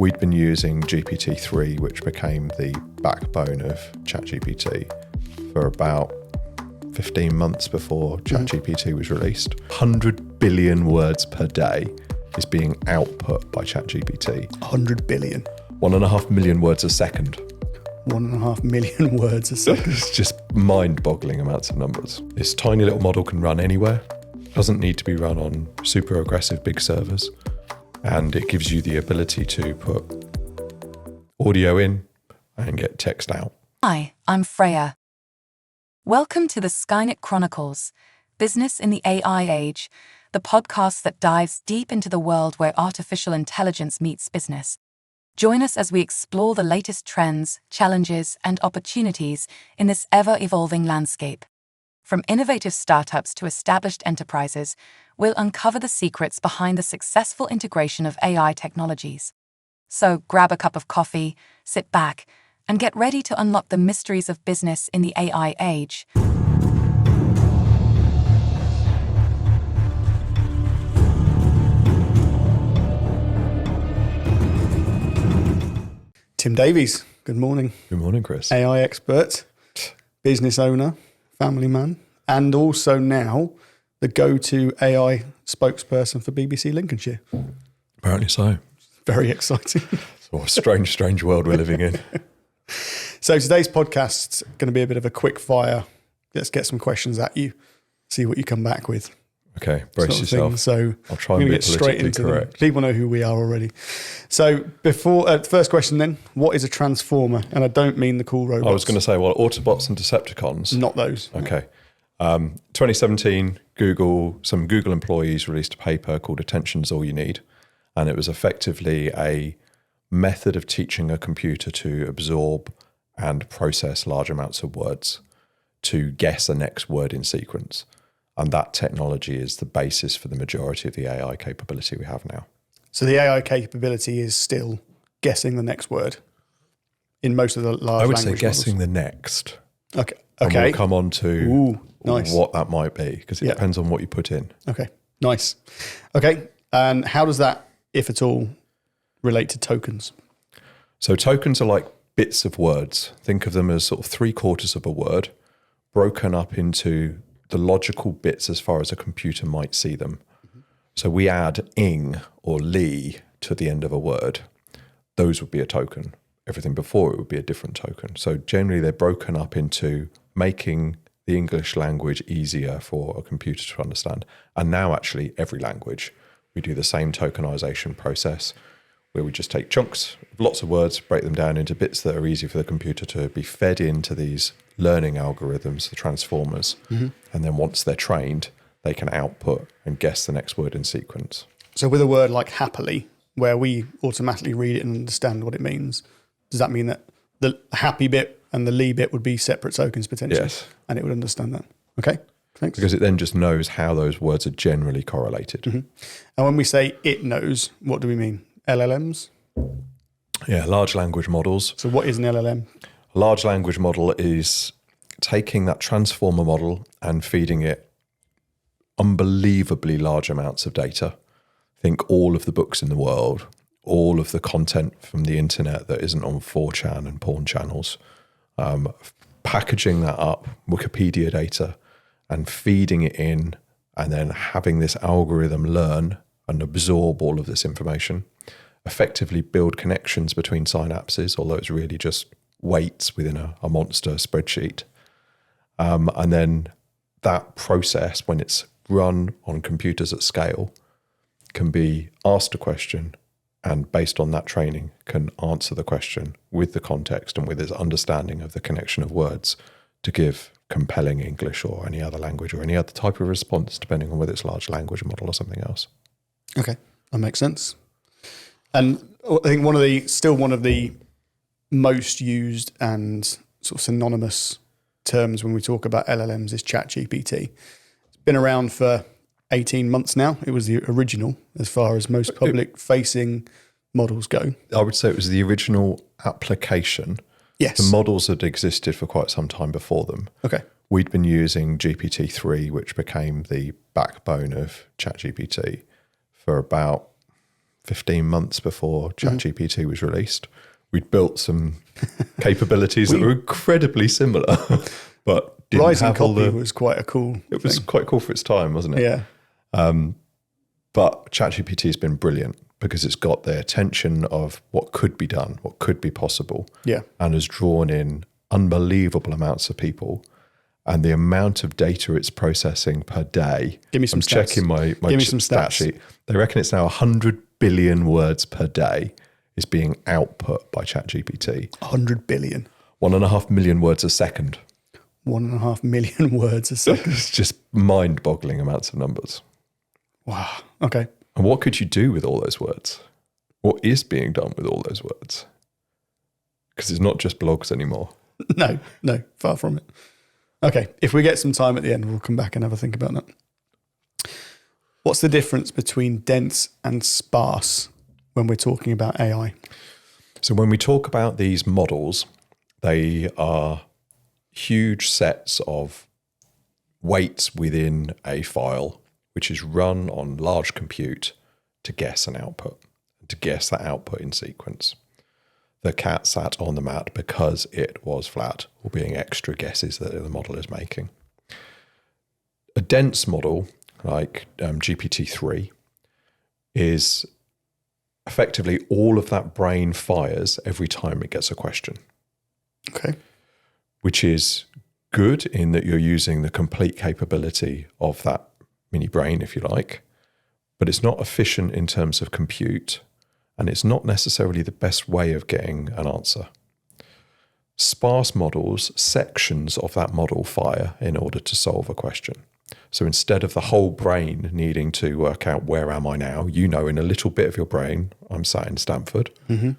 We'd been using GPT-3, which became the backbone of ChatGPT, for about 15 months before ChatGPT was released. 100 billion words per day is being output by ChatGPT. 100 billion. 1.5 million words a second. 1.5 million words a second. It's just mind-boggling amounts of numbers. This tiny little model can run anywhere. Doesn't need to be run on super aggressive big servers. And it gives you the ability to put audio in and get text out. Hi, I'm Freya. Welcome to the Skynet Chronicles, Business in the AI Age, the podcast that dives deep into the world where artificial intelligence meets business. Join us as we explore the latest trends, challenges, and opportunities in this ever-evolving landscape. From innovative startups to established enterprises, we'll uncover the secrets behind the successful integration of AI technologies. So grab a cup of coffee, sit back, and get ready to unlock the mysteries of business in the AI age. Tim Davies, good morning. Good morning, Chris. AI expert, business owner, family man, and also now the go-to AI spokesperson for BBC Lincolnshire. Apparently so. Very exciting. What a strange world we're living in. So today's podcast's going to be a bit of a quick fire. Let's get some questions at you, see what you come back with. Okay, brace yourself. So I'll try and be get straight into correct. them. People know who we are already. So before first question then, what is a transformer? And I don't mean the cool robots. I was going to say, well, Autobots and Decepticons. Not those. Okay. 2017, some Google employees released a paper called Attention's All You Need. And it was effectively a method of teaching a computer to absorb and process large amounts of words to guess the next word in sequence. And that technology is the basis for the majority of the AI capability we have now. So the AI capability is still guessing the next word in most of the large language models. I would say guessing the next. Okay. And we'll come on to nice. what that might be, because it depends on what you put in. Okay, nice. Okay, and how does that, if at all, relate to tokens? So tokens are like bits of words. Think of them as sort of 3/4 of a word broken up into the logical bits as far as a computer might see them. So we add ing or li to the end of a word. Those would be a token. Everything before it would be a different token. So generally they're broken up into making the English language easier for a computer to understand. And now actually every language, we do the same tokenization process where we just take chunks of lots of words, break them down into bits that are easy for the computer to be fed into these learning algorithms, the transformers. And then once they're trained, they can output and guess the next word in sequence. So with a word like happily, where we automatically read it and understand what it means, does that mean that the happy bit and the li bit would be separate tokens potentially? Yes. And it would understand that. Okay, thanks. Because it then just knows how those words are generally correlated. And when we say it knows, what do we mean? LLMs? Yeah, large language models. So what is an LLM? A large language model is taking that transformer model and feeding it unbelievably large amounts of data. Think all of the books in the world, all of the content from the internet that isn't on 4chan and porn channels, packaging that up, Wikipedia data, and feeding it in, and then having this algorithm learn and absorb all of this information, effectively build connections between synapses, although it's really just weights within a monster spreadsheet. And then that process, when it's run on computers at scale, can be asked a question and based on that training can answer the question with the context and with its understanding of the connection of words to give compelling English or any other language or any other type of response, depending on whether it's a large language model or something else. Okay, that makes sense. And I think one of the most used and sort of synonymous terms when we talk about LLMs is ChatGPT. It's been around for 18 months now. It was the original as far as most public-facing models go. I would say it was the original application. Yes. The models had existed for quite some time before them. Okay. We'd been using GPT-3, which became the backbone of ChatGPT, for about 15 months before ChatGPT was released. We'd built some capabilities that were incredibly similar, but didn't Rising have all Copy the... was quite a cool It was thing. quite cool for its time, wasn't it? Yeah. But ChatGPT has been brilliant because it's got the attention of what could be done, what could be possible, Yeah. and has drawn in unbelievable amounts of people. And the amount of data it's processing per day. Give me some I'm stats. checking my Give me some stat stats. sheet. They reckon it's now 100 billion words per day is being output by ChatGPT. 100 billion. 1.5 million words a second. 1.5 million words a second. It's just mind-boggling amounts of numbers. Wow. Okay. And what could you do with all those words? What is being done with all those words? Because it's not just blogs anymore. No, far from it. Okay. If we get some time at the end, we'll come back and have a think about that. What's the difference between dense and sparse when we're talking about AI? So when we talk about these models, they are huge sets of weights within a file, which is run on large compute to guess an output, to guess that output in sequence. The cat sat on the mat because it was flat, or being extra guesses that the model is making. A dense model, like GPT-3, is effectively all of that brain fires every time it gets a question. Okay. Which is good in that you're using the complete capability of that mini brain, if you like, but it's not efficient in terms of compute, and it's not necessarily the best way of getting an answer. Sparse models, sections of that model fire in order to solve a question. So instead of the whole brain needing to work out where am I now, you know in a little bit of your brain, I'm sat in Stanford, and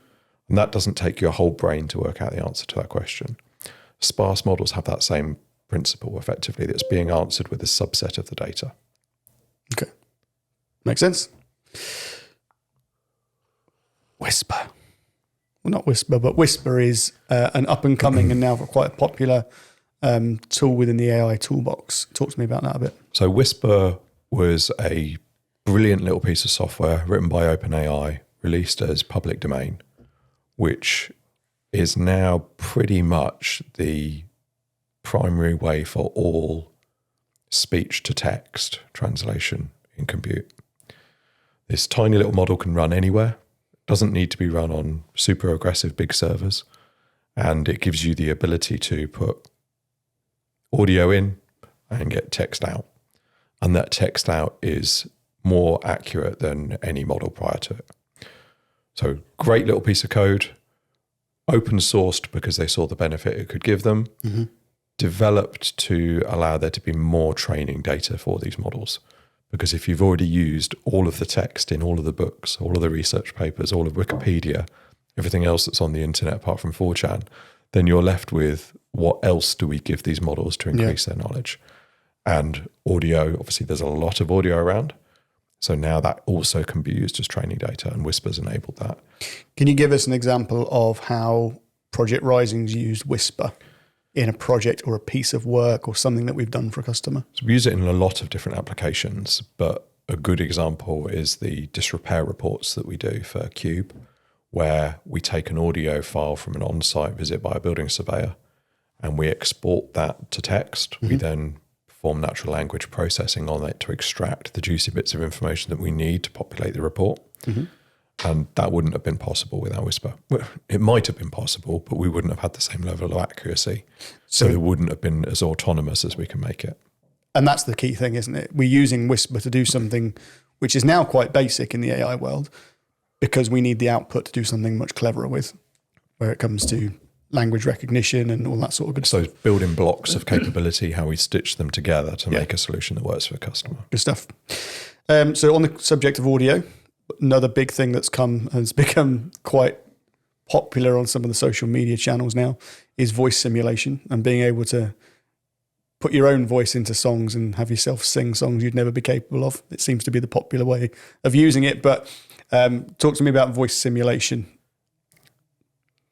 that doesn't take your whole brain to work out the answer to that question. Sparse models have that same principle, effectively, that's being answered with a subset of the data. Okay. Makes sense. Whisper. Well, not Whisper, but Whisper is an up-and-coming and now quite a popular tool within the AI toolbox. Talk to me about that a bit. So Whisper was a brilliant little piece of software written by OpenAI, released as public domain, which is now pretty much the primary way for all speech-to-text translation in compute. This tiny little model can run anywhere, doesn't need to be run on super aggressive big servers, and it gives you the ability to put audio in and get text out. And that text out is more accurate than any model prior to it. So great little piece of code, open sourced because they saw the benefit it could give them, developed to allow there to be more training data for these models. Because if you've already used all of the text in all of the books, all of the research papers, all of Wikipedia, everything else that's on the internet apart from 4chan, then you're left with what else do we give these models to increase their knowledge? And audio, obviously there's a lot of audio around. So now that also can be used as training data, and Whisper's enabled that. Can you give us an example of how Project Rising's used Whisper in a project or a piece of work or something that we've done for a customer? So we use it in a lot of different applications, but a good example is the disrepair reports that we do for Cube, where we take an audio file from an on-site visit by a building surveyor and we export that to text. We then perform natural language processing on it to extract the juicy bits of information that we need to populate the report. And that wouldn't have been possible without Whisper. Well, it might have been possible, but we wouldn't have had the same level of accuracy. So it wouldn't have been as autonomous as we can make it. And that's the key thing, isn't it? We're using Whisper to do something which is now quite basic in the AI world because we need the output to do something much cleverer with, where it comes to language recognition and all that sort of good stuff. So building blocks of capability, how we stitch them together to make a solution that works for a customer. Good stuff. So on the subject of audio, another big thing has become quite popular on some of the social media channels now is voice simulation and being able to put your own voice into songs and have yourself sing songs you'd never be capable of. It seems to be the popular way of using it. But talk to me about voice simulation.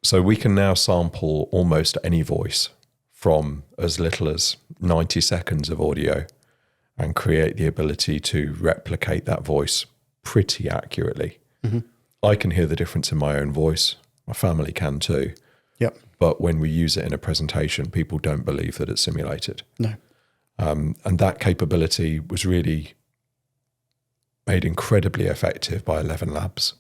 So we can now sample almost any voice from as little as 90 seconds of audio and create the ability to replicate that voice pretty accurately. I can hear the difference in my own voice. My family can too. Yep. But when we use it in a presentation, people don't believe that it's simulated. No. And that capability was really made incredibly effective by 11 Labs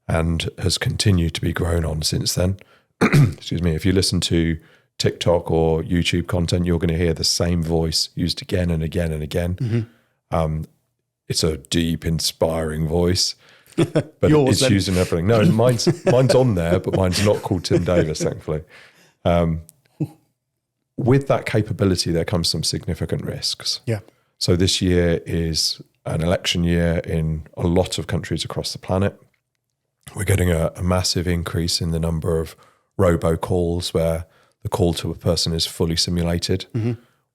and has continued to be grown on since then. Excuse me. If you listen to TikTok or YouTube content, you're going to hear the same voice used again and again and again. It's a deep, inspiring voice, but it's used in everything. No, mine's on there, but mine's not called Tim Davies, thankfully. With that capability, there comes some significant risks. Yeah. So this year is an election year in a lot of countries across the planet. We're getting a massive increase in the number of robocalls where the call to a person is fully simulated.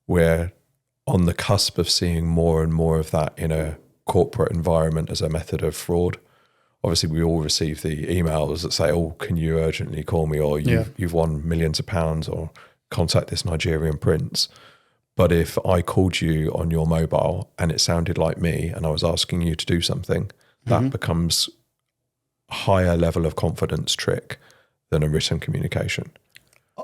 We're on the cusp of seeing more and more of that in a corporate environment as a method of fraud. Obviously, we all receive the emails that say, "Oh, can you urgently call me?" or "You've won millions of pounds," or "Contact this Nigerian prince." But if I called you on your mobile and it sounded like me and I was asking you to do something, that becomes a higher level of confidence trick than a written communication.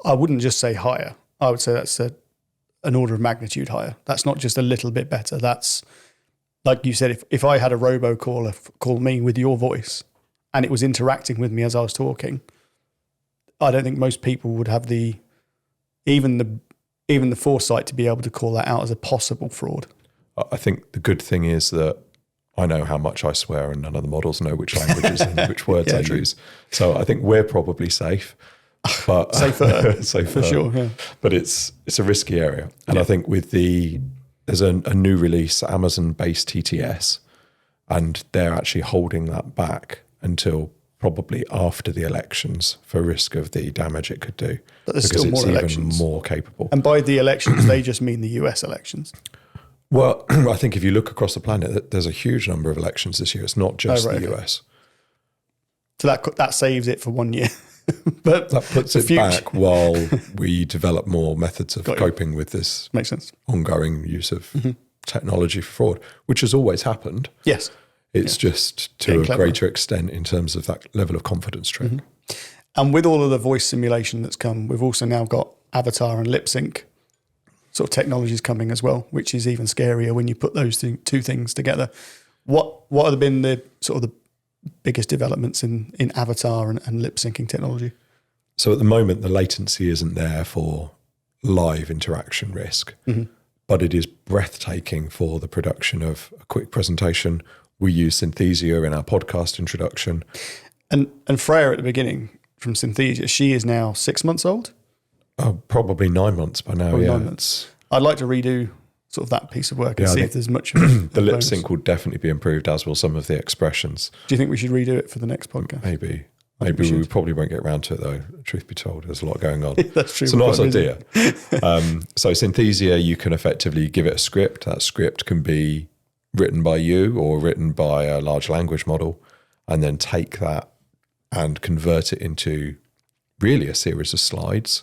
I wouldn't just say higher. I would say that's an order of magnitude higher. That's not just a little bit better. That's, like you said, if I had a robocaller call me with your voice and it was interacting with me as I was talking, I don't think most people would have even the foresight to be able to call that out as a possible fraud. I think the good thing is that I know how much I swear and none of the models know which languages and which words I use. So I think we're probably safe. But safer for sure. Yeah. But it's a risky area, and I think there's a new release, Amazon-based TTS, and they're actually holding that back until probably after the elections for risk of the damage it could do. But there's because still it's more even elections. more capable. And by the elections, they just mean the US elections. Well, I think if you look across the planet, there's a huge number of elections this year. It's not just the US. So that saves it for 1 year. But that puts it back while we develop more methods of coping with this makes sense ongoing use of technology for fraud, which has always happened. Yes. It's just to a greater extent in terms of that level of confidence trick. And with all of the voice simulation that's come, we've also now got avatar and lip sync sort of technologies coming as well, which is even scarier when you put those two things together. What have been the sort of the biggest developments in avatar and lip syncing technology? So at the moment, the latency isn't there for live interaction risk, but it is breathtaking for the production of a quick presentation. We use Synthesia in our podcast introduction. And Freya at the beginning from Synthesia, she is now 6 months old? Probably 9 months by now, probably 9 months. I'd like to redo sort of that piece of work and see if there's much of it. The lip sync will definitely be improved, as will some of the expressions. Do you think we should redo it for the next podcast? Maybe we probably won't get around to it though, truth be told. There's a lot going on. That's true. It's a nice idea. So Synthesia, you can effectively give it a script. That script can be written by you or written by a large language model, and then take that and convert it into really a series of slides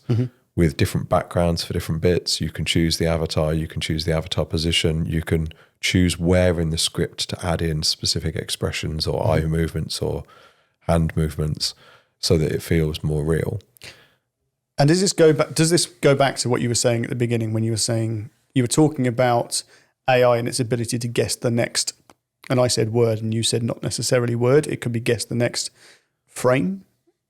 with different backgrounds for different bits. You can choose the avatar, you can choose the avatar position, you can choose where in the script to add in specific expressions or eye movements or hand movements so that it feels more real. And does this go back to what you were saying at the beginning when you were talking about AI and its ability to guess the next, and I said word and you said not necessarily word, it could be guess the next frame?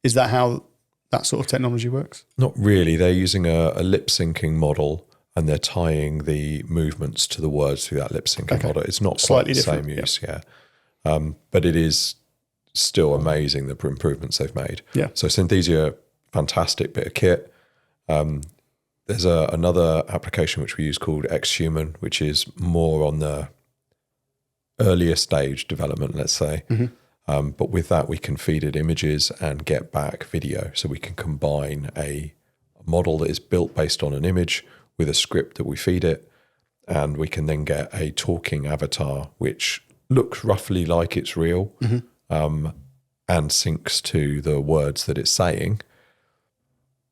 Is that how that sort of technology works? Not really. They're using a lip syncing model and they're tying the movements to the words through that lip syncing model. It's not slightly quite the same use, but it is still amazing the improvements they've made. Yeah. So Synthesia, fantastic bit of kit. There's another application which we use called Xhuman, which is more on the earlier stage development, let's say. But with that, we can feed it images and get back video. So we can combine a model that is built based on an image with a script that we feed it. And we can then get a talking avatar, which looks roughly like it's real and syncs to the words that it's saying.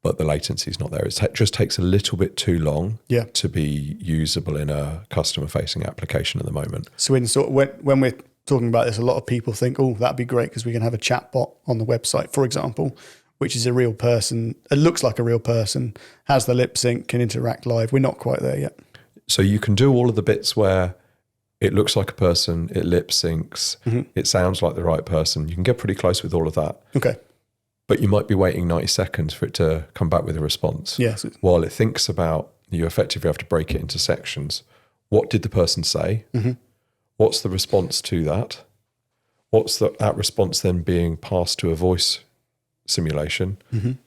But the latency is not there. It just takes a little bit too long to be usable in a customer-facing application at the moment. So when we're talking about this, a lot of people think, oh, that'd be great because we can have a chat bot on the website, for example, which is a real person. It looks like a real person, has the lip sync, can interact live. We're not quite there yet. So you can do all of the bits where it looks like a person, it lip syncs, it sounds like the right person. You can get pretty close with all of that. Okay. But you might be waiting 90 seconds for it to come back with a response. Yes. While it thinks about, you effectively have to break it into sections. What did the person say? What's the response to that? What's that response then being passed to a voice simulation?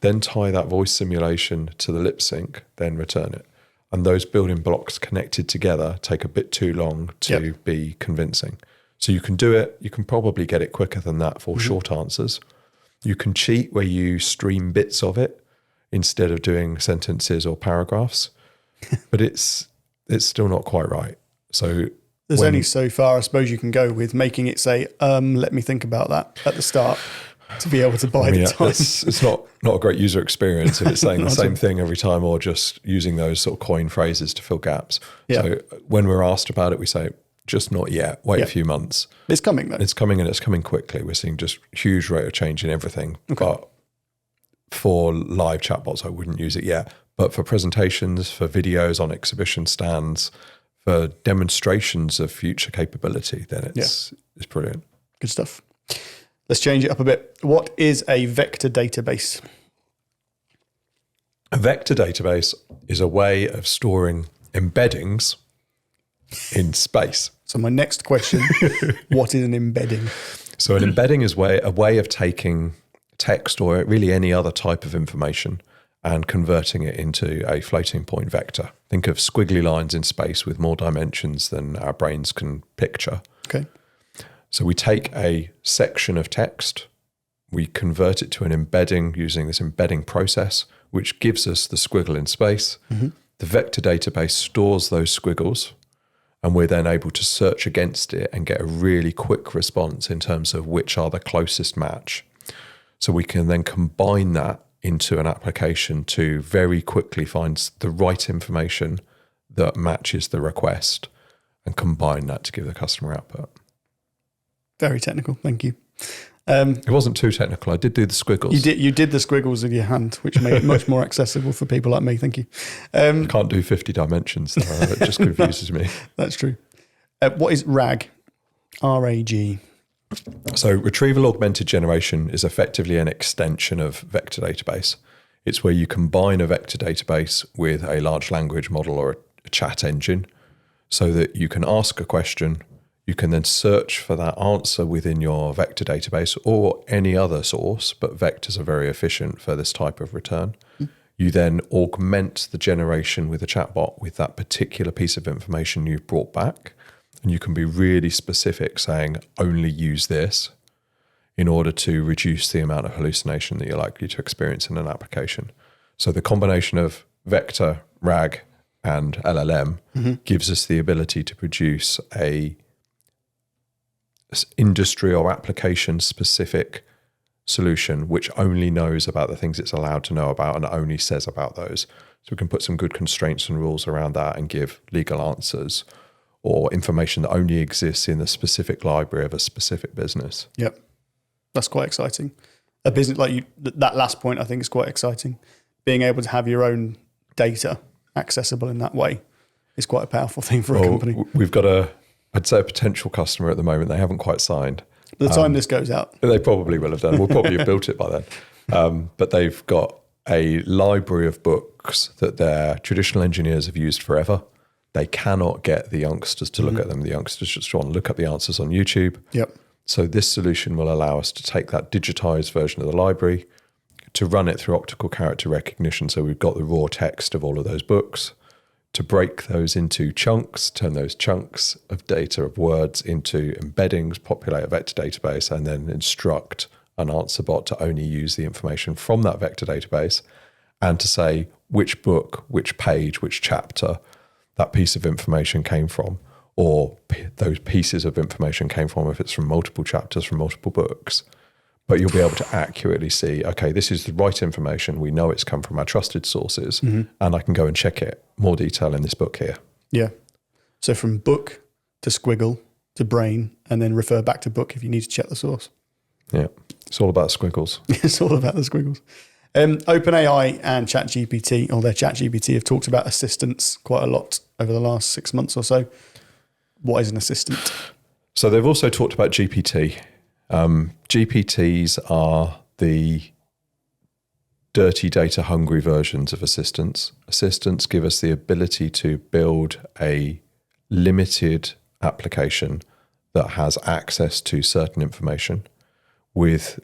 Then tie that voice simulation to the lip sync, then return it. And those building blocks connected together take a bit too long to be convincing. So you can do it. You can probably get it quicker than that for short answers. You can cheat where you stream bits of it instead of doing sentences or paragraphs, but it's still not quite right. So there's only so far, I suppose, you can go with making it say, let me think about that at the start to be able to buy the time. It's not a great user experience if it's saying the same thing every time or just using those sort of coin phrases to fill gaps. Yeah. So when we're asked about it, we say, just not yet. Wait a few months. It's coming though. It's coming, and it's coming quickly. We're seeing just huge rate of change in everything. Okay. But for live chatbots, I wouldn't use it yet. But for presentations, for videos on exhibition stands, for demonstrations of future capability, then it's brilliant. Good stuff. Let's change it up a bit. What is a vector database? A vector database is a way of storing embeddings in space. So my next question, what is an embedding? So an embedding is a way of taking text or really any other type of information and converting it into a floating point vector. Think of squiggly lines in space with more dimensions than our brains can picture. Okay. So we take a section of text, we convert it to an embedding using this embedding process, which gives us the squiggle in space. The vector database stores those squiggles, and we're then able to search against it and get a really quick response in terms of which are the closest match. So we can then combine that into an application to very quickly find the right information that matches the request and combine that to give the customer output. Very technical, thank you. It wasn't too technical. I did do the squiggles. You did the squiggles with your hand, which made it much more accessible for people like me. Thank you. I can't do 50 dimensions. It just confuses me. That's true. What is RAG? RAG. So retrieval-augmented generation is effectively an extension of vector database. It's where you combine a vector database with a large language model or a chat engine so that you can ask a question. You can then search for that answer within your vector database or any other source, but vectors are very efficient for this type of return. You then augment the generation with a chatbot with that particular piece of information you've brought back, and you can be really specific, saying only use this in order to reduce the amount of hallucination that you're likely to experience in an application. So the combination of vector, RAG, and LLM gives us the ability to produce a industry or application specific solution which only knows about the things it's allowed to know about and only says about those. So we can put some good constraints and rules around that and give legal answers or information that only exists in a specific library of a specific business. Yep. That's quite exciting. A business like you, that last point I think is quite exciting. Being able to have your own data accessible in that way is quite a powerful thing for a company. We've got I'd say a potential customer at the moment. They haven't quite signed. By the time this goes out. They probably will have done. We'll probably have built it by then. But they've got a library of books that their traditional engineers have used forever. They cannot get the youngsters to look at them. The youngsters just want to look up the answers on YouTube. Yep. So this solution will allow us to take that digitized version of the library, to run it through optical character recognition. So we've got the raw text of all of those books, to break those into chunks, turn those chunks of data, of words, into embeddings, populate a vector database, and then instruct an answer bot to only use the information from that vector database and to say which book, which page, which chapter that piece of information came from, or those pieces of information came from if it's from multiple chapters, from multiple books. But you'll be able to accurately see, okay, this is the right information. We know it's come from our trusted sources, and I can go and check it. More detail in this book here. Yeah. So from book to squiggle to brain, and then refer back to book if you need to check the source. Yeah, it's all about squiggles. It's all about the squiggles. OpenAI and ChatGPT, or their ChatGPT, have talked about assistants quite a lot over the last 6 months or so. What is an assistant? So they've also talked about GPT. GPTs are the dirty data hungry versions of assistants. Assistants give us the ability to build a limited application that has access to certain information with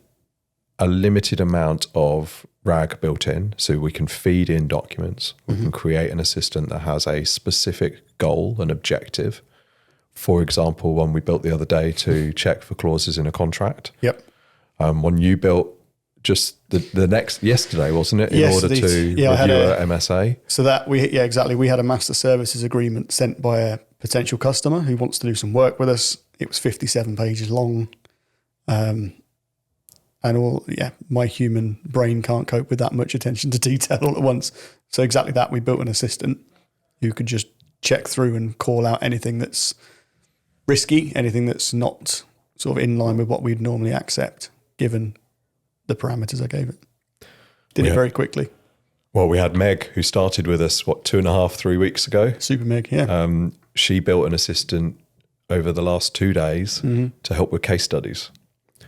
a limited amount of RAG built in. So we can feed in documents. We can create an assistant that has a specific goal and objective. For example, one we built the other day to check for clauses in a contract. Yep. One you built just yesterday, wasn't it? In order to review a MSA. So that exactly. We had a master services agreement sent by a potential customer who wants to do some work with us. It was 57 pages long. My human brain can't cope with that much attention to detail all at once. So exactly that, we built an assistant who could just check through and call out anything that's risky, anything that's not sort of in line with what we'd normally accept, given the parameters I gave it. Did it very quickly. Well, we had Meg, who started with us, 2.5-3 weeks ago. Super Meg, yeah. She built an assistant over the last 2 days to help with case studies.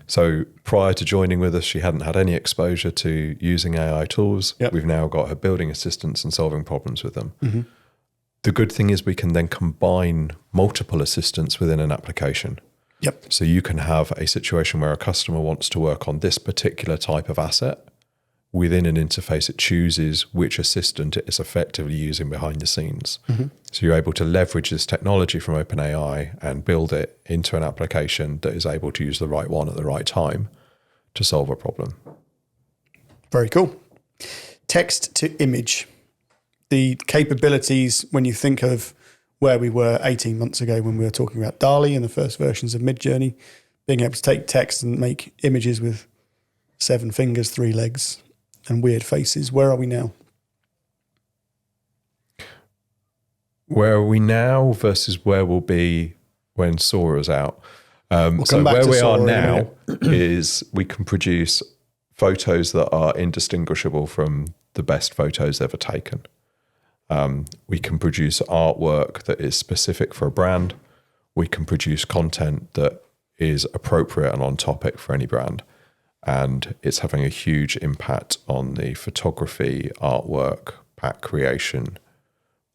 So prior to joining with us, she hadn't had any exposure to using AI tools. Yep. We've now got her building assistants and solving problems with them. The good thing is we can then combine multiple assistants within an application. Yep. So you can have a situation where a customer wants to work on this particular type of asset. Within an interface, it chooses which assistant it is effectively using behind the scenes. So you're able to leverage this technology from OpenAI and build it into an application that is able to use the right one at the right time to solve a problem. Very cool. Text to image. The capabilities, when you think of where we were 18 months ago when we were talking about DALL-E and the first versions of Midjourney, being able to take text and make images with 7 fingers, 3 legs, and weird faces. Where are we now? Where are we now versus where we'll be when Sora's out? So where we are now is we can produce photos that are indistinguishable from the best photos ever taken. We can produce artwork that is specific for a brand. We can produce content that is appropriate and on topic for any brand. And it's having a huge impact on the photography, artwork, pack creation,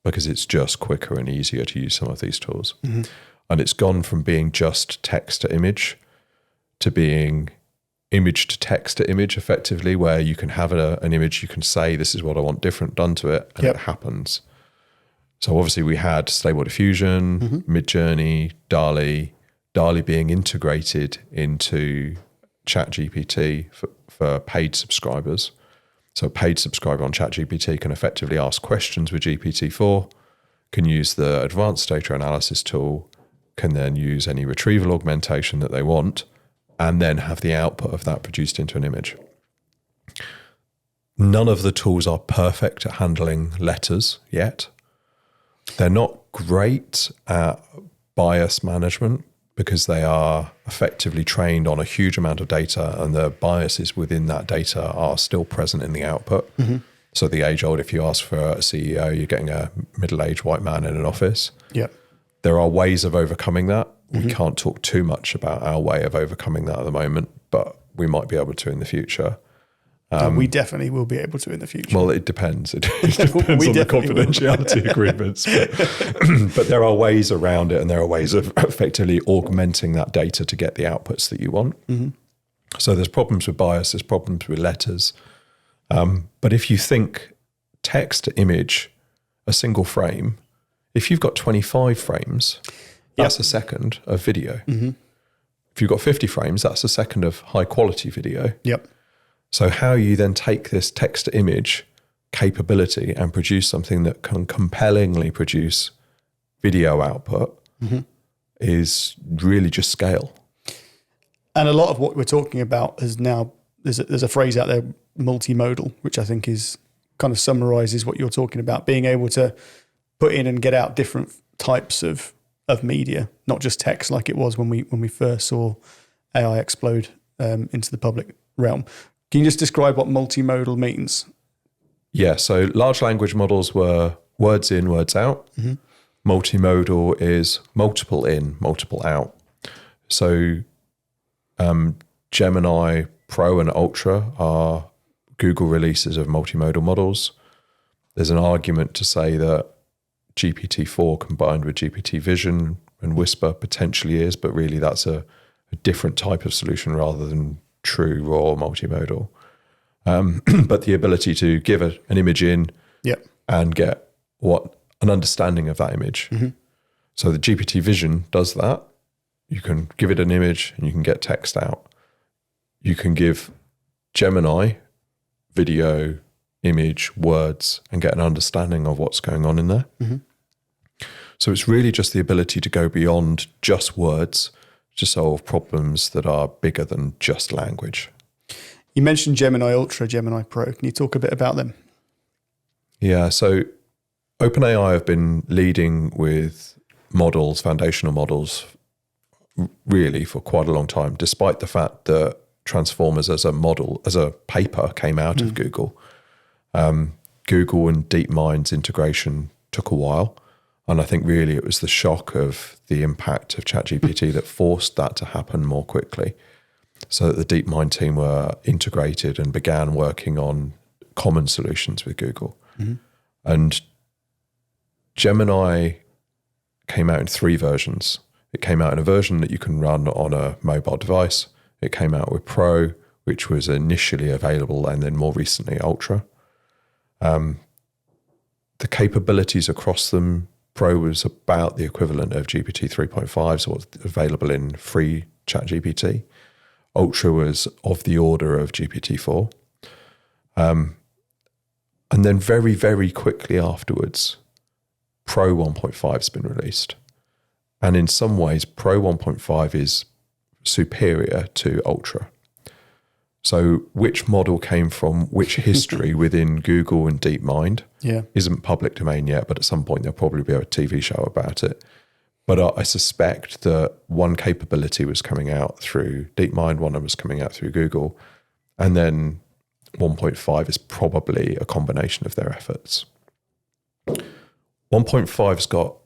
because it's just quicker and easier to use some of these tools. And it's gone from being just text to image to being image to text to image effectively, where you can have an image, you can say, this is what I want different done to it, and it happens. So obviously we had Stable Diffusion, Midjourney, DALL-E being integrated into ChatGPT for paid subscribers. So a paid subscriber on ChatGPT can effectively ask questions with GPT-4, can use the advanced data analysis tool, can then use any retrieval augmentation that they want, and then have the output of that produced into an image. None of the tools are perfect at handling letters yet. They're not great at bias management because they are effectively trained on a huge amount of data, and the biases within that data are still present in the output. So the age old, if you ask for a CEO, you're getting a middle-aged white man in an office. There are ways of overcoming that. We can't talk too much about our way of overcoming that at the moment, but we might be able to in the future. We definitely will be able to in the future. Well, it depends. It depends on the confidentiality agreements. But there are ways around it, and there are ways of effectively augmenting that data to get the outputs that you want. So there's problems with bias, there's problems with letters. But if you think text to image, a single frame, if you've got 25 frames, that's a second of video. If you've got 50 frames, that's a second of high quality video. So how you then take this text to image capability and produce something that can compellingly produce video output is really just scale. And a lot of what we're talking about is now, there's a phrase out there, multimodal, which I think is kind of summarizes what you're talking about, being able to put in and get out different types of of media, not just text like it was when we first saw AI explode into the public realm. Can you just describe what multimodal means? Yeah, so large language models were words in, words out. Mm-hmm. Multimodal is multiple in, multiple out. So Gemini Pro and Ultra are Google releases of multimodal models. There's an argument to say that GPT-4 combined with GPT Vision and Whisper potentially is, but really that's a different type of solution rather than true raw multimodal. But the ability to give an image in and get an understanding of that image. Mm-hmm. So the GPT Vision does that. You can give it an image and you can get text out. You can give Gemini video, image, words, and get an understanding of what's going on in there. Mm-hmm. So it's really just the ability to go beyond just words to solve problems that are bigger than just language. You mentioned Gemini Ultra, Gemini Pro. Can you talk a bit about them? Yeah, so OpenAI have been leading with models, foundational models, really for quite a long time, despite the fact that Transformers as a model, as a paper came out of Google. Google and DeepMind's integration took a while. And I think really it was the shock of the impact of ChatGPT that forced that to happen more quickly. So that the DeepMind team were integrated and began working on common solutions with Google. Mm-hmm. And Gemini came out in 3 versions. It came out in a version that you can run on a mobile device. It came out with Pro, which was initially available, and then more recently Ultra. The capabilities across them, Pro was about the equivalent of GPT 3.5, so what's available in free ChatGPT. Ultra was of the order of GPT-4. And then very, very quickly afterwards, Pro 1.5 has been released. And in some ways, Pro 1.5 is superior to Ultra. So which model came from which history within Google and DeepMind isn't public domain yet, but at some point there'll probably be a TV show about it. But I suspect that one capability was coming out through DeepMind, one was coming out through Google, and then 1.5 is probably a combination of their efforts. 1.5's got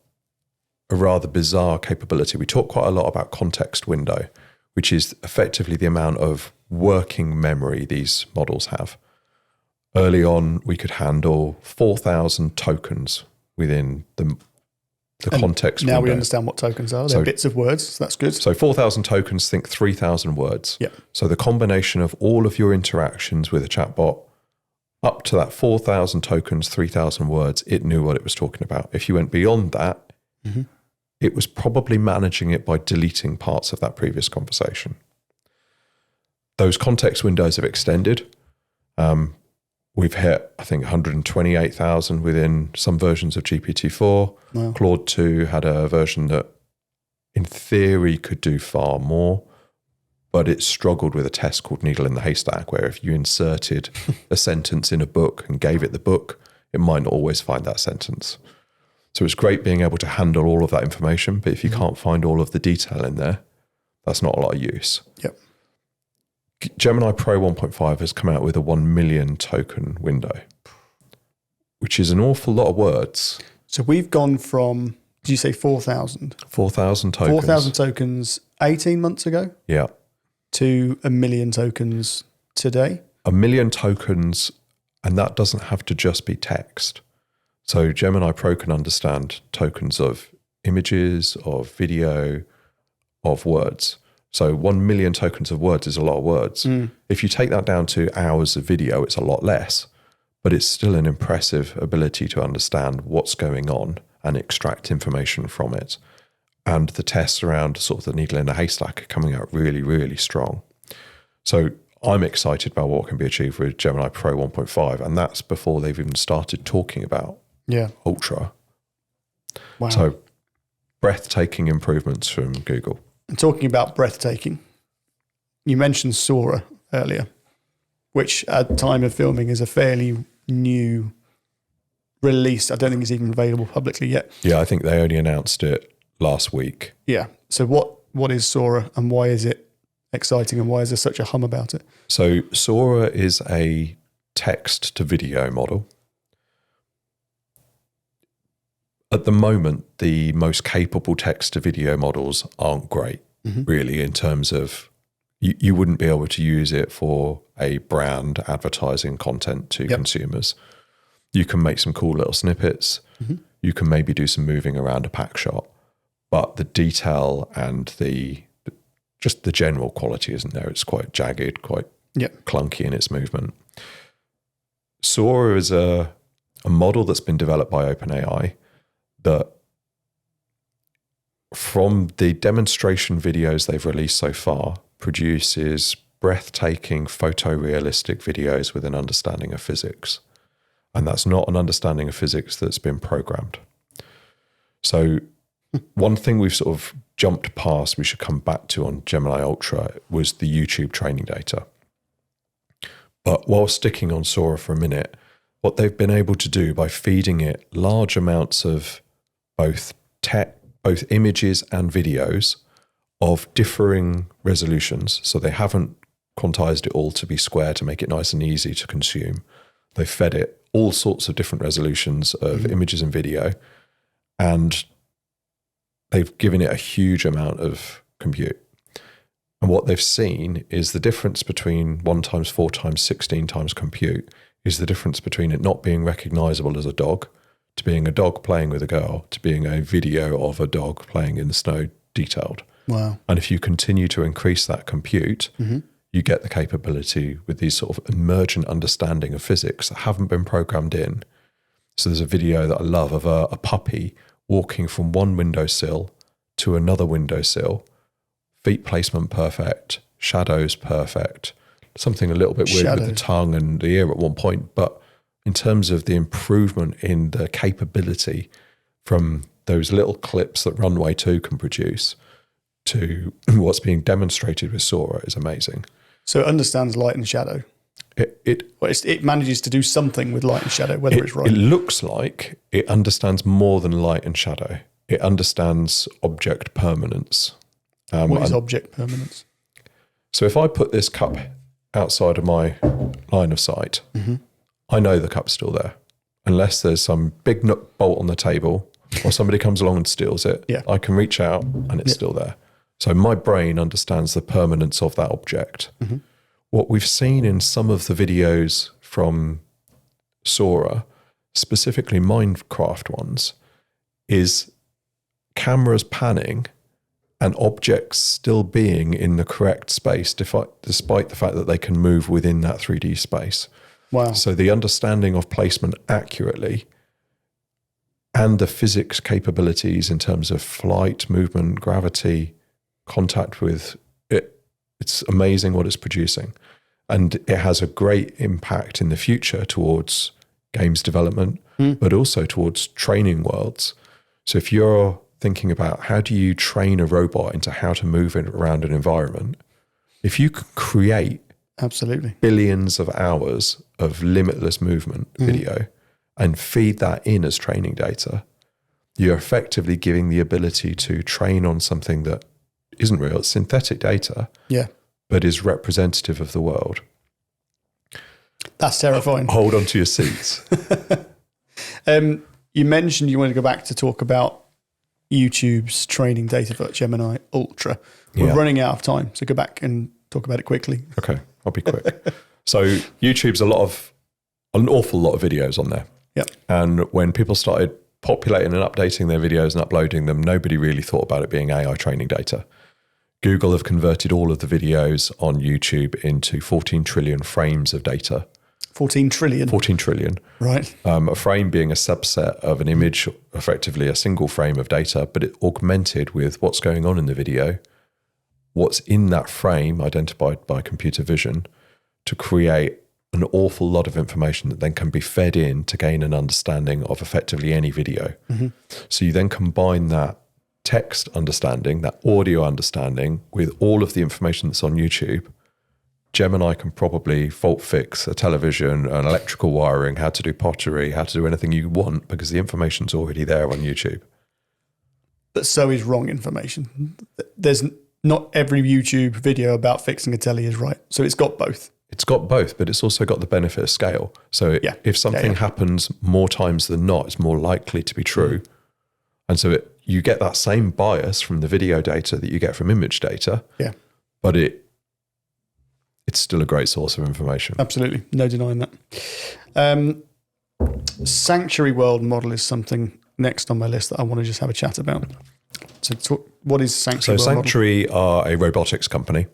a rather bizarre capability. We talk quite a lot about context window, which is effectively the amount of working memory these models have. Early on, we could handle 4,000 tokens within the context window. Now we understand what tokens are. They're bits of words, so that's good. So 4,000 tokens, think 3,000 words. Yep. So the combination of all of your interactions with a chatbot up to that 4,000 tokens, 3,000 words, it knew what it was talking about. If you went beyond that, it was probably managing it by deleting parts of that previous conversation. Those context windows have extended. We've hit, I think, 128,000 within some versions of GPT-4. Wow. Claude 2 had a version that, in theory, could do far more, but it struggled with a test called needle in the haystack, where if you inserted a sentence in a book and gave it the book, it might not always find that sentence. So it's great being able to handle all of that information, but if you can't find all of the detail in there, that's not a lot of use. Yep. Gemini Pro 1.5 has come out with a 1 million token window, which is an awful lot of words. So we've gone from, did you say 4,000? 4,000 tokens. 4,000 tokens 18 months ago? Yeah. To 1 million tokens today? 1 million tokens, and that doesn't have to just be text. So Gemini Pro can understand tokens of images, of video, of words. So 1 million tokens of words is a lot of words. If you take that down to hours of video, it's a lot less, but it's still an impressive ability to understand what's going on and extract information from it. And the tests around sort of the needle in the haystack are coming out really, really strong. So I'm excited about what can be achieved with Gemini Pro 1.5, and that's before they've even started talking about Ultra. Wow. So breathtaking improvements from Google. And talking about breathtaking, you mentioned Sora earlier, which at time of filming is a fairly new release. I don't think it's even available publicly yet. Yeah, I think they only announced it last week. Yeah. So what is Sora and why is it exciting and why is there such a hum about it? So Sora is a text to video model. At the moment, the most capable text to video models aren't great, really, in terms of you wouldn't be able to use it for a brand advertising content to consumers. You can make some cool little snippets. You can maybe do some moving around a pack shot, but the detail and just the general quality isn't there. It's quite jagged, quite clunky in its movement. Sora is a model that's been developed by OpenAI that, from the demonstration videos they've released so far, produces breathtaking photorealistic videos with an understanding of physics. And that's not an understanding of physics that's been programmed. So one thing we've sort of jumped past, we should come back to on Gemini Ultra, was the YouTube training data. But while sticking on Sora for a minute, what they've been able to do by feeding it large amounts of both images and videos of differing resolutions. So they haven't quantized it all to be square to make it nice and easy to consume. They fed it all sorts of different resolutions of images and video, and they've given it a huge amount of compute. And what they've seen is the difference between 1 times 4 times 16 times compute is the difference between it not being recognizable as a dog, to being a dog playing with a girl, to being a video of a dog playing in the snow detailed. Wow. And if you continue to increase that compute, you get the capability with these sort of emergent understanding of physics that haven't been programmed in. So there's a video that I love of a puppy walking from one windowsill to another windowsill, feet placement perfect, shadows perfect, something a little bit weird with the tongue and the ear at one point. But in terms of the improvement in the capability from those little clips that Runway 2 can produce to what's being demonstrated with Sora is amazing. So it understands light and shadow. It manages to do something with light and shadow, whether it's right. It looks like it understands more than light and shadow. It understands object permanence. What is object permanence? So if I put this cup outside of my line of sight, I know the cup's still there. Unless there's some big nut bolt on the table or somebody comes along and steals it, I can reach out and it's still there. So my brain understands the permanence of that object. What we've seen in some of the videos from Sora, specifically Minecraft ones, is cameras panning and objects still being in the correct space despite the fact that they can move within that 3D space. Wow. So the understanding of placement accurately and the physics capabilities in terms of flight, movement, gravity, contact with it, it's amazing what it's producing. And it has a great impact in the future towards games development, but also towards training worlds. So if you're thinking about how do you train a robot into how to move around an environment, if you can create billions of hours of limitless movement video and feed that in as training data, you're effectively giving the ability to train on something that isn't real, it's synthetic data, but is representative of the world. That's terrifying. Hold on to your seats. You mentioned you wanted to go back to talk about YouTube's training data for Gemini Ultra. We're running out of time, so go back and talk about it quickly. Okay, I'll be quick. So YouTube's an awful lot of videos on there. Yep. And when people started populating and updating their videos and uploading them, nobody really thought about it being AI training data. Google have converted all of the videos on YouTube into 14 trillion frames of data. 14 trillion? 14 trillion. Right. A frame being a subset of an image, effectively a single frame of data, but it augmented with what's going on in the video, what's in that frame identified by computer vision, to create an awful lot of information that then can be fed in to gain an understanding of effectively any video. So you then combine that text understanding, that audio understanding with all of the information that's on YouTube. Gemini can probably fault fix a television, an electrical wiring, how to do pottery, how to do anything you want, because the information's already there on YouTube. but so is wrong information. There's not every YouTube video about fixing a telly is right. So it's got both. It's got both, but it's also got the benefit of scale. So if something happens more times than not, it's more likely to be true. And so you get that same bias from the video data that you get from image data. Yeah. But it's still a great source of information. Absolutely. No denying that. Sanctuary world model is something next on my list that I want to just have a chat about. So what is Sanctuary world model? Sanctuary are a robotics company.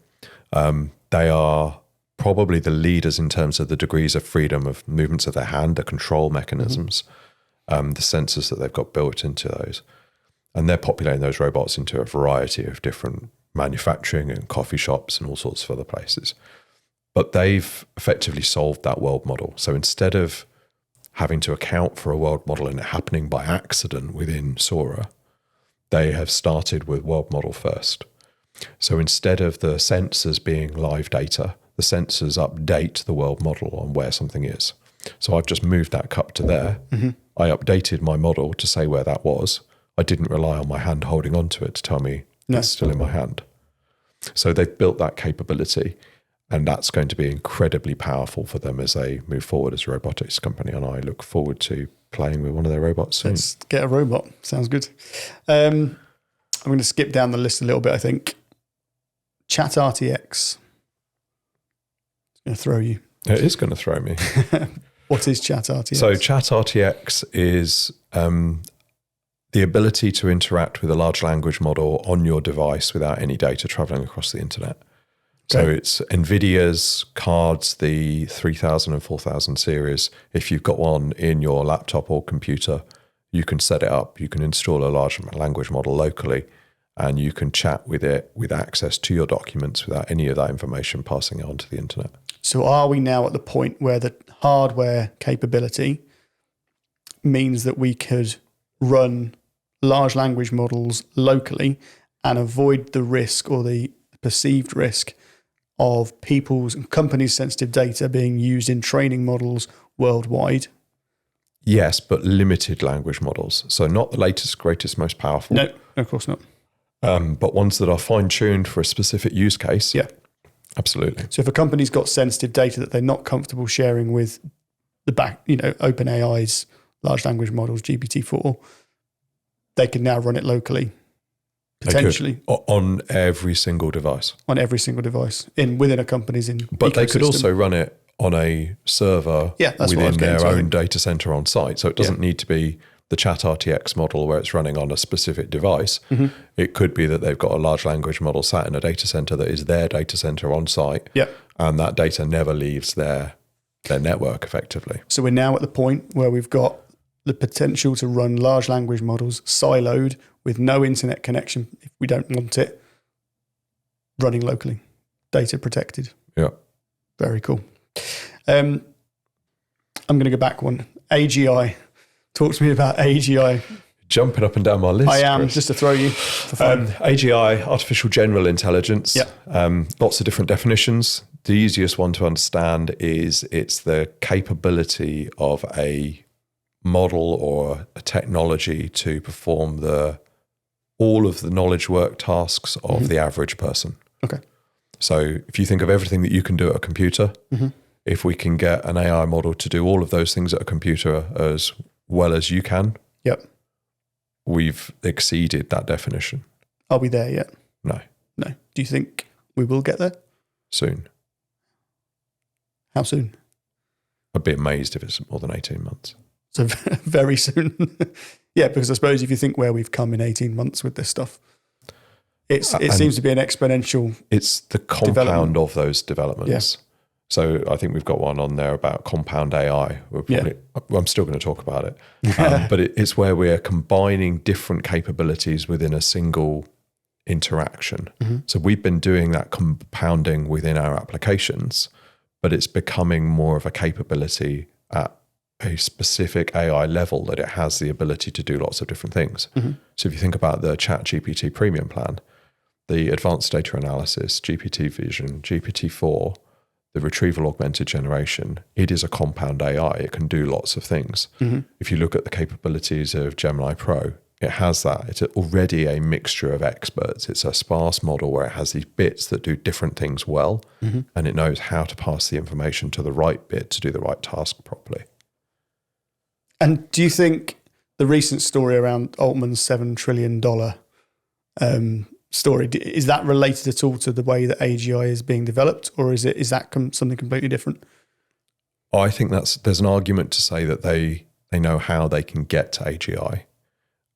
They are probably the leaders in terms of the degrees of freedom of movements of their hand, the control mechanisms, the sensors that they've got built into those. And they're populating those robots into a variety of different manufacturing and coffee shops and all sorts of other places. But they've effectively solved that world model. So instead of having to account for a world model and it happening by accident within Sora, they have started with world model first. So instead of the sensors being live data, the sensors update the world model on where something is. So I've just moved that cup to there. I updated my model to say where that was. I didn't rely on my hand holding onto it to tell me it's still in my hand. So they've built that capability, and that's going to be incredibly powerful for them as they move forward as a robotics company. And I look forward to playing with one of their robots soon. Let's get a robot. Sounds good. I'm going to skip down the list a little bit, I think. Chat RTX. It's going to throw you. It is going to throw me. What is Chat RTX? So Chat RTX is the ability to interact with a large language model on your device without any data traveling across the internet. So it's NVIDIA's cards, the 3000 and 4000 series. If you've got one in your laptop or computer, you can set it up. You can install a large language model locally, and you can chat with it with access to your documents without any of that information passing it on to the internet. So are we now at the point where the hardware capability means that we could run large language models locally and avoid the risk or the perceived risk of people's and companies' sensitive data being used in training models worldwide? Yes, but limited language models. So not the latest, greatest, most powerful. No, of course not. But ones that are fine-tuned for a specific use case. Yeah. Absolutely. So if a company's got sensitive data that they're not comfortable sharing with the OpenAI's large language models, GPT-4, they can now run it locally, potentially. On every single device. On every single device within a company's But they could ecosystem. also run it on a server within their own data center on site. So it doesn't need to be the Chat RTX model where it's running on a specific device. It could be that they've got a large language model sat in a data center that is their data center on site. And that data never leaves their network effectively. So we're now at the point where we've got the potential to run large language models siloed with no internet connection if we don't want it, running locally, data protected. Yeah. Very cool. I'm going to go back one. AGI. Talk to me about AGI. Jumping up and down my list. I am, Chris. just to throw you for fun. AGI, artificial general intelligence. Lots of different definitions. The easiest one to understand is it's the capability of a model or a technology to perform all of the knowledge work tasks of the average person. Okay. So if you think of everything that you can do at a computer, if we can get an AI model to do all of those things at a computer as well as you can, we've exceeded that definition. Are we there yet? No. No. Do you think we will get there? Soon. How soon? I'd be amazed if it's more than 18 months. So very soon. Yeah, because I suppose if you think where we've come in 18 months with this stuff, it seems to be an exponential. It's the compound of those developments. Yeah. So I think we've got one on there about compound AI. I'm still going to talk about it. But it's where we're combining different capabilities within a single interaction. So we've been doing that compounding within our applications, but it's becoming more of a capability at a specific AI level that it has the ability to do lots of different things. So if you think about the Chat GPT premium plan, the advanced data analysis, GPT vision, GPT-4, the retrieval-augmented generation, it is a compound AI. It can do lots of things. If you look at the capabilities of Gemini Pro, it has that. It's already a mixture of experts. It's a sparse model where it has these bits that do different things well, and it knows how to pass the information to the right bit to do the right task properly. And do you think the recent story around Altman's $7 trillion story, is that related at all to the way that AGI is being developed, or is that something completely different? I think there's an argument to say that they know how they can get to AGI,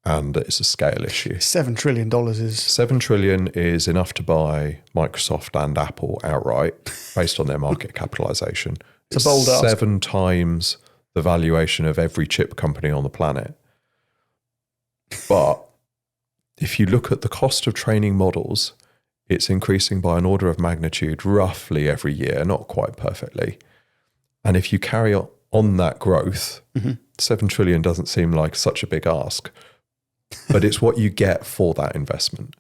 and it's a scale issue. $7 trillion is... $7 trillion is enough to buy Microsoft and Apple outright based on their market capitalization. It's a bold ask. 7 times the valuation of every chip company on the planet. But if you look at the cost of training models, it's increasing by an order of magnitude roughly every year, not quite perfectly. And if you carry on that growth, 7 trillion doesn't seem like such a big ask, but it's what you get for that investment.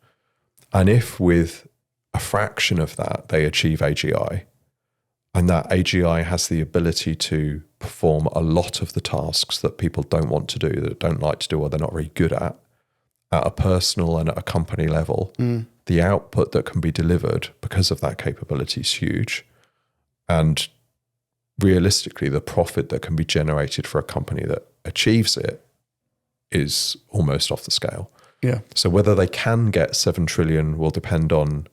And if with a fraction of that, they achieve AGI, and that AGI has the ability to perform a lot of the tasks that people don't want to do, that don't like to do, or they're not very good at a personal and at a company level, the output that can be delivered because of that capability is huge. And realistically, the profit that can be generated for a company that achieves it is almost off the scale. Yeah. So whether they can get 7 trillion will depend on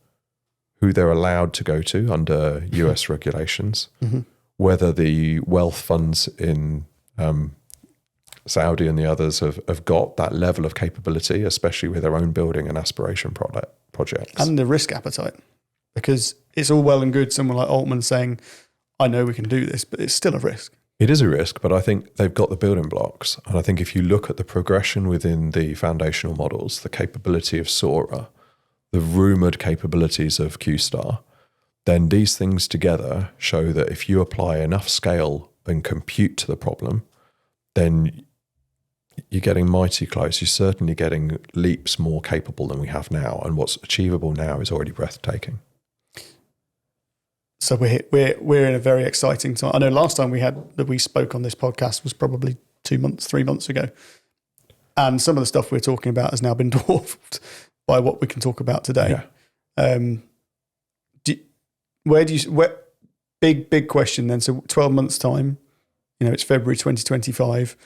who they're allowed to go to under US regulations, whether the wealth funds in Saudi and the others have got that level of capability, especially with their own building and aspiration projects. And the risk appetite, because it's all well and good someone like Altman saying, I know we can do this, but it's still a risk. It is a risk, but I think they've got the building blocks. And I think if you look at the progression within the foundational models, the capability of Sora, the rumoured capabilities of QStar, then these things together show that if you apply enough scale and compute to the problem, then you're getting mighty close. You're certainly getting leaps more capable than we have now. And what's achievable now is already breathtaking. So we're in a very exciting time. I know last time we spoke on this podcast was probably 3 months ago. And some of the stuff we're talking about has now been dwarfed by what we can talk about today. Yeah. Big question then. So 12 months time, it's February 2025.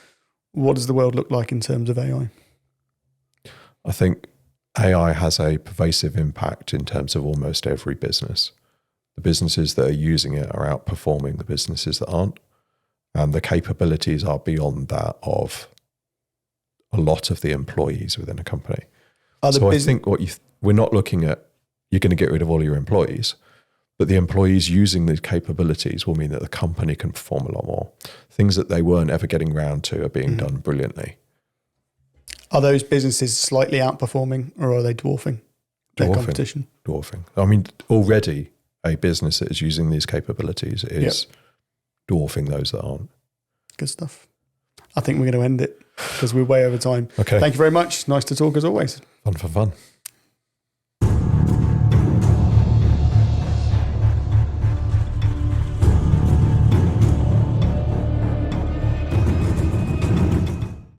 What does the world look like in terms of AI? I think AI has a pervasive impact in terms of almost every business. The businesses that are using it are outperforming the businesses that aren't. And the capabilities are beyond that of a lot of the employees within a company. I think we're not looking at, you're going to get rid of all your employees, but the employees using these capabilities will mean that the company can perform a lot more. Things that they weren't ever getting around to are being done brilliantly. Are those businesses slightly outperforming, or are they dwarfing their competition? Dwarfing. I mean, already a business that is using these capabilities is dwarfing those that aren't. Good stuff. I think we're going to end it because we're way over time. Okay. Thank you very much. Nice to talk as always. Fun for fun.